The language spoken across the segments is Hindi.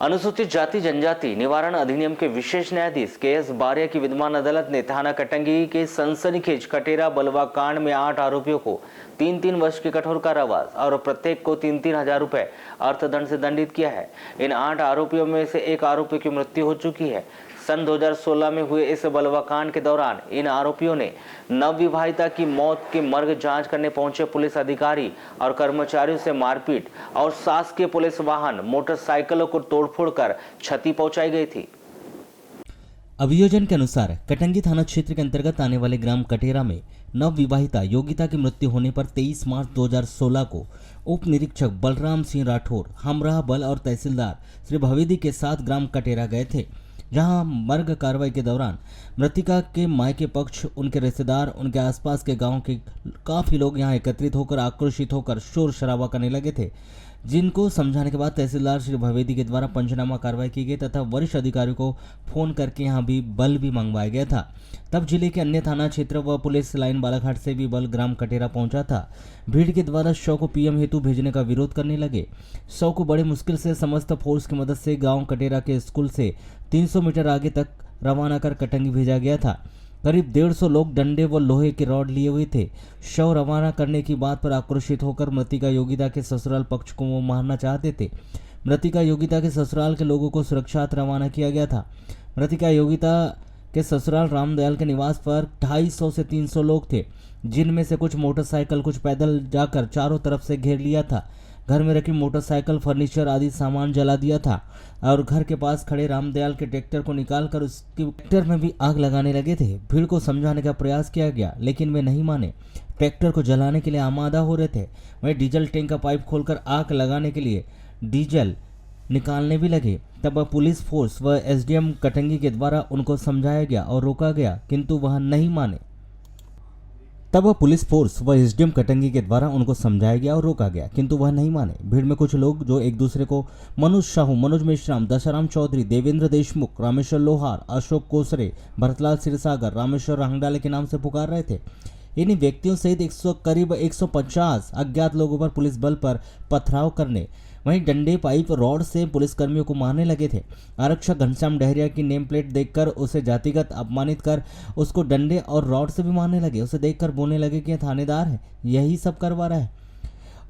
अनुसूचित जाति जनजाति निवारण अधिनियम के विशेष न्यायाधीश के.एस. बारिया की विद्यमान अदालत ने थाना कटंगी के सनसनीखेज कटेरा बलवा कांड में 8 आरोपियों को 3-3 वर्ष के कठोर कारावास और प्रत्येक को 3-3 हजार रुपए अर्थदंड से दंडित किया है। इन 8 आरोपियों में से एक आरोपी की मृत्यु हो चुकी है। सन 2016 में हुए इस बलवा कांड के दौरान इन आरोपियों ने नवविवाहिता की मौत की मर्ग जांच करने पहुंचे पुलिस अधिकारी और कर्मचारियों से मारपीट और शासकीय पुलिस वाहन मोटरसाइकिलों को तोड़फोड़ कर क्षति पहुंचाई गई थी। अभियोजन के अनुसार कटंगी थाना क्षेत्र के अंतर्गत आने वाले ग्राम कटेरा में नवविवाहिता योगिता की मृत्यु होने पर 23 मार्च 2016 को उप निरीक्षक बलराम सिंह राठौर, हमराह बल और तहसीलदार श्री भवेदी के साथ ग्राम कटेरा गए थे, जहां मर्ग कार्रवाई के दौरान मृतिका के मायके पक्ष, उनके रिश्तेदार, उनके आसपास के गांव के काफी लोग यहां एकत्रित होकर आक्रोशित होकर शोर शराबा करने लगे थे, जिनको समझाने के बाद तहसीलदार श्री भवेदी के द्वारा पंचनामा कार्रवाई की गई तथा वरिष्ठ अधिकारियों को फोन करके यहां भी बल भी मंगवाया गया था। तब जिले के अन्य थाना क्षेत्र व पुलिस लाइन बालाघाट से भी बल ग्राम कटेरा पहुंचा था। भीड़ के द्वारा शव को पीएम हेतु भेजने का विरोध करने लगे। शव को बड़े मुश्किल से समस्त फोर्स की मदद से गांव कटेरा के स्कूल से 300 मीटर आगे तक रवाना कर कटंगी भेजा गया था। करीब 150 लोग डंडे व लोहे के रॉड लिए हुए थे। शव रवाना करने की बात पर आक्रोशित होकर मृतिका योगिता के ससुराल पक्ष को वो मारना चाहते थे। मृतिका योगिता के ससुराल के लोगों को सुरक्षार्थ रवाना किया गया था। मृतिका योगिता के ससुराल रामदयाल के निवास पर 250 से 300 लोग थे, जिनमें से कुछ मोटरसाइकिल, कुछ पैदल जाकर चारों तरफ से घेर लिया था। घर में रखी मोटरसाइकिल, फर्नीचर आदि सामान जला दिया था और घर के पास खड़े रामदयाल के ट्रैक्टर को निकालकर उसके ट्रैक्टर में भी आग लगाने लगे थे। भीड़ को समझाने का प्रयास किया गया, लेकिन वे नहीं माने। ट्रैक्टर को जलाने के लिए आमादा हो रहे थे। वहीं डीजल टैंक का पाइप खोलकर आग लगाने के लिए डीजल निकालने भी लगे। तब पुलिस फोर्स व एसडीएम कटंगी के द्वारा उनको समझाया गया और रोका गया, किंतु वह नहीं माने। भीड़ में कुछ लोग जो एक दूसरे को मनोज साहू, मनोज मेश्राम, दशाराम चौधरी, देवेंद्र देशमुख, रामेश्वर लोहार, अशोक कोसरे, भरतलाल सिरसागर, रामेश्वर रांगडाले के नाम से पुकार रहे थे। इन व्यक्तियों सहित करीब 150 अज्ञात लोगों पर पुलिस बल पर पथराव करने, वहीं डंडे, पाइप, रॉड से पुलिसकर्मियों को मारने लगे थे। आरक्षक घनश्याम डहरिया की नेम प्लेट देखकर उसे जातिगत अपमानित कर उसको डंडे और रॉड से भी मारने लगे। उसे देखकर बोलने लगे कि थानेदार है, यही सब करवा रहा है,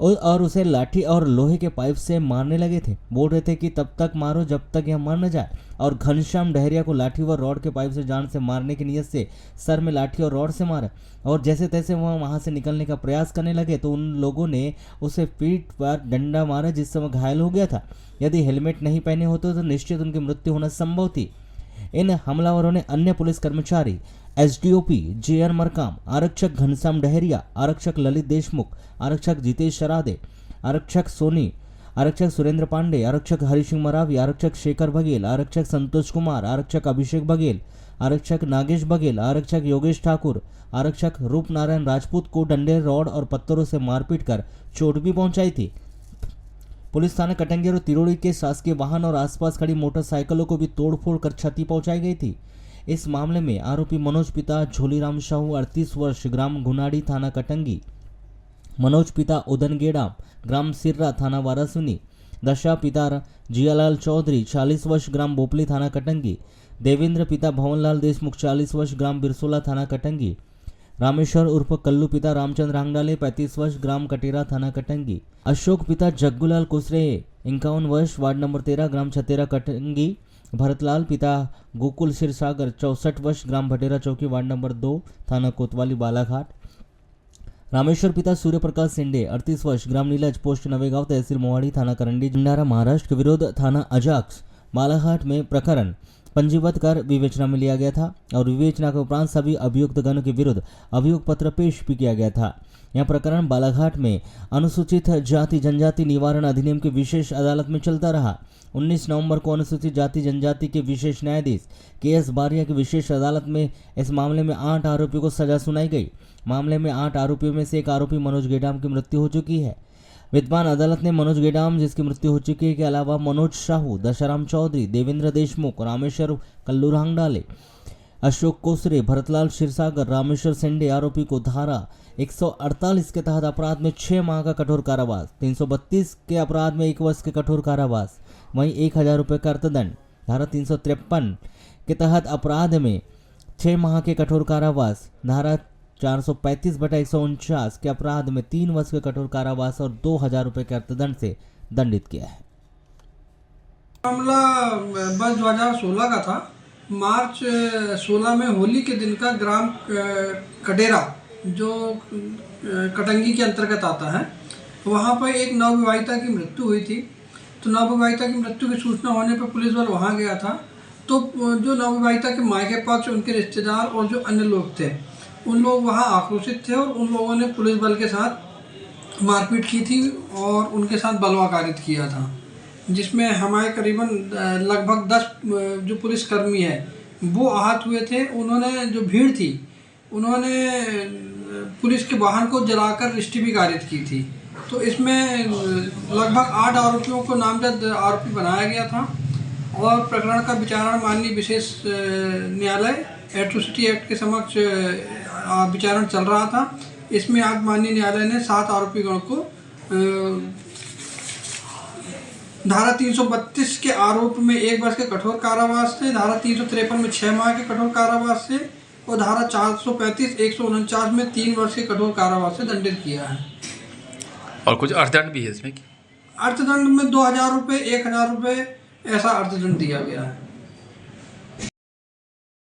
और उसे लाठी और लोहे के पाइप से मारने लगे थे। बोल रहे थे कि तब तक मारो जब तक यह मर न जाए, और घनश्याम डहरिया को लाठी व रॉड के पाइप से जान से मारने की नीयत से सर में लाठी और रॉड से मारा, और जैसे तैसे वह वहां से निकलने का प्रयास करने लगे तो उन लोगों ने उसे पीठ पर डंडा मारा, जिससे वह घायल हो गया था। यदि हेलमेट नहीं पहने होते तो निश्चित उनकी मृत्यु होना संभव थी। इन हमलावरों ने अन्य पुलिस कर्मचारी, एसडीओपी जेआर मरकाम, आरक्षक घनश्याम डहरिया, आरक्षक ललित देशमुख, आरक्षक जितेश शरादे, आरक्षक सोनी, आरक्षक सुरेंद्र पांडे, आरक्षक हरिसिंह मरावी, आरक्षक शेखर बघेल, आरक्षक संतोष कुमार, आरक्षक अभिषेक बघेल, आरक्षक नागेश बघेल, आरक्षक योगेश ठाकुर, आरक्षक रूप नारायण राजपूत को डंडे, रॉड और पत्थरों से मारपीट कर चोट भी पहुंचाई थी। पुलिस थाना कटंगी और तिरोड़ी के शासकीय वाहन और आसपास खड़ी मोटरसाइकिलों को भी तोड़फोड़ कर क्षति पहुंचाई गई थी। इस मामले में आरोपी मनोज पिता झोलीराम साहू 38 वर्ष, ग्राम गुनाड़ी, थाना कटंगी, मनोज पिता उदन गेड़ा, ग्राम सिर्रा, थाना वारासुनी, दशा पिता जियालाल चौधरी 40 वर्ष, ग्राम बोपली, थाना कटंगी, देवेंद्र पिता भवनलाल देशमुख 40 वर्ष, ग्राम बिरसोला, थाना कटंगी, रामेश्वर उर्फ कल्लू पिता रामचंद्र रांगडाले 35 वर्ष, ग्राम कटेरा, थाना कटंगी, अशोक पिता जग्गूलाल कुसरे 51 वर्ष, वार्ड नंबर 13, ग्राम छतेरा, कटंगी, भरतलाल पिता गोकुल सिरसागर 64 वर्ष, ग्राम भटेरा चौकी, वार्ड नंबर 2, थाना कोतवाली, बालाघाट, रामेश्वर पिता सूर्य प्रकाश सिंडे 38 वर्ष, ग्राम नीलज, पोस्ट नवेगांव, तहसील मोहाड़ी, थाना करंडी, भंडारा, महाराष्ट्र के विरुद्ध थाना अजाक्स, बालाघाट में प्रकरण पंजीबद्ध कर विवेचना में लिया गया था और विवेचना के उपरांत सभी अभियुक्त गणों के विरुद्ध अभियोग पत्र पेश भी किया गया था। यह प्रकरण बालाघाट में अनुसूचित जाति जनजाति निवारण अधिनियम की विशेष अदालत में चलता रहा। 19 नवंबर को अनुसूचित जाति जनजाति के विशेष न्यायाधीश के.एस. बारिया की विशेष अदालत में इस मामले में 8 आरोपियों को सजा सुनाई गई। मामले में 8 आरोपियों में से एक आरोपी मनोज गेडाम की मृत्यु हो चुकी है। विद्यमान अदालत ने मनोज गेडाम, जिसकी मृत्यु हो चुकी है, के अलावा मनोज साहू, दशाराम चौधरी, देवेंद्र देशमुख, रामेश्वर कल्लू रांगडाले, अशोक कोसरे, भरतलाल सिरसागर, रामेश्वर सेंडे आरोपी को धारा 148 के तहत अपराध में 6 माह का कठोर कारावास, 332 के अपराध में 1 वर्ष के कठोर कारावास, वहीं 1000 रुपये का अर्थदंड। धारा 353 के तहत अपराध में 6 माह के कठोर कारावास, धारा 435/149 के अपराध में 3 वर्ष के कठोर कारावास और 2000 रुपये के अर्थदंड से दंडित किया है। मामला वर्ष 2016 का था। मार्च 16 में होली के दिन का ग्राम कटेरा जो कटंगी के अंतर्गत आता है, वहाँ पर एक नवविवाहिता की मृत्यु हुई थी। तो नवविवाहिता की मृत्यु की सूचना होने पर पुलिस बल वहाँ गया था। तो जो नवविवाहिता के मायके पक्ष, उनके रिश्तेदार और जो अन्य लोग थे, उन लोग वहाँ आक्रोशित थे और उन लोगों ने पुलिस बल के साथ मारपीट की थी और उनके साथ बलवा कारित किया था, जिसमें हमारे करीबन लगभग 10 जो पुलिसकर्मी है वो आहत हुए थे। उन्होंने, जो भीड़ थी, उन्होंने पुलिस के वाहन को जलाकर रिश्ती भी कारित की थी। तो इसमें लगभग 8 आरोपियों को नामजद आरोपी बनाया गया था और प्रकरण का विचारण माननीय विशेष न्यायालय एट्रोसिटी एक्ट के समक्ष विचारण चल रहा था। इसमें आज माननीय न्यायालय ने 7 आरोपीगण को धारा 332 के आरोप में 1 वर्ष के कठोर कारावास से, धारा 353 में 6 माह के कठोर कारावास से और धारा 435, 149 में 3 वर्ष के कठोर कारावास से दंडित किया है। और कुछ अर्थदंड भी है इसमें? अर्थदंड में 2000 रुपये, 1000 रुपये ऐसा अर्थदंड दिया गया है।